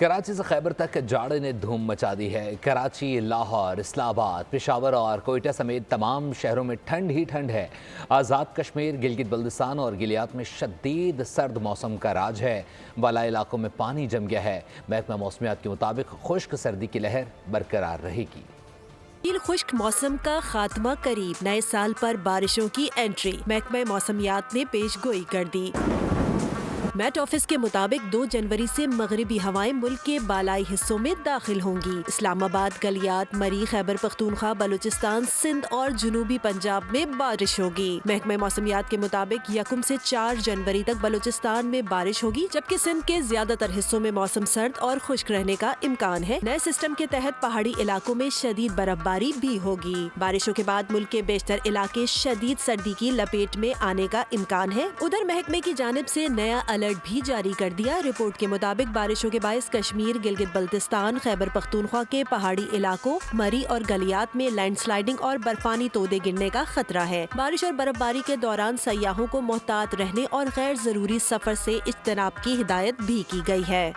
کراچی سے خیبر تک جاڑے نے دھوم مچا دی ہے۔ کراچی، لاہور، اسلام آباد، پشاور اور کوئٹہ سمیت تمام شہروں میں ٹھنڈ ہی ٹھنڈ ہے۔ آزاد کشمیر، گلگت بلتستان اور گلیات میں شدید سرد موسم کا راج ہے۔ بالائی علاقوں میں پانی جم گیا ہے۔ محکمہ موسمیات کے مطابق خشک سردی کی لہر برقرار رہے گی۔ خشک موسم کا خاتمہ قریب، نئے سال پر بارشوں کی انٹری، محکمہ موسمیات نے پیش گوئی کر دی۔ میٹ آفس کے مطابق 2 جنوری سے مغربی ہوائیں ملک کے بالائی حصوں میں داخل ہوں گی۔ اسلام آباد، گلیات، مری، خیبر پختونخوا، بلوچستان، سندھ اور جنوبی پنجاب میں بارش ہوگی۔ محکمہ موسمیات کے مطابق 1 سے 4 جنوری تک بلوچستان میں بارش ہوگی، جبکہ سندھ کے زیادہ تر حصوں میں موسم سرد اور خشک رہنے کا امکان ہے۔ نئے سسٹم کے تحت پہاڑی علاقوں میں شدید برف باری بھی ہوگی۔ بارشوں کے بعد ملک کے بیشتر علاقے شدید سردی کی لپیٹ میں آنے کا امکان ہے۔ ادھر محکمے کی جانب سے نیا الرٹ بھی جاری کر دیا۔ رپورٹ کے مطابق بارشوں کے باعث کشمیر، گلگت بلتستان، خیبر پختونخوا کے پہاڑی علاقوں، مری اور گلیات میں لینڈ سلائیڈنگ اور برفانی تودے گرنے کا خطرہ ہے۔ بارش اور برف باری کے دوران سیاحوں کو محتاط رہنے اور غیر ضروری سفر سے اجتناب کی ہدایت بھی کی گئی ہے۔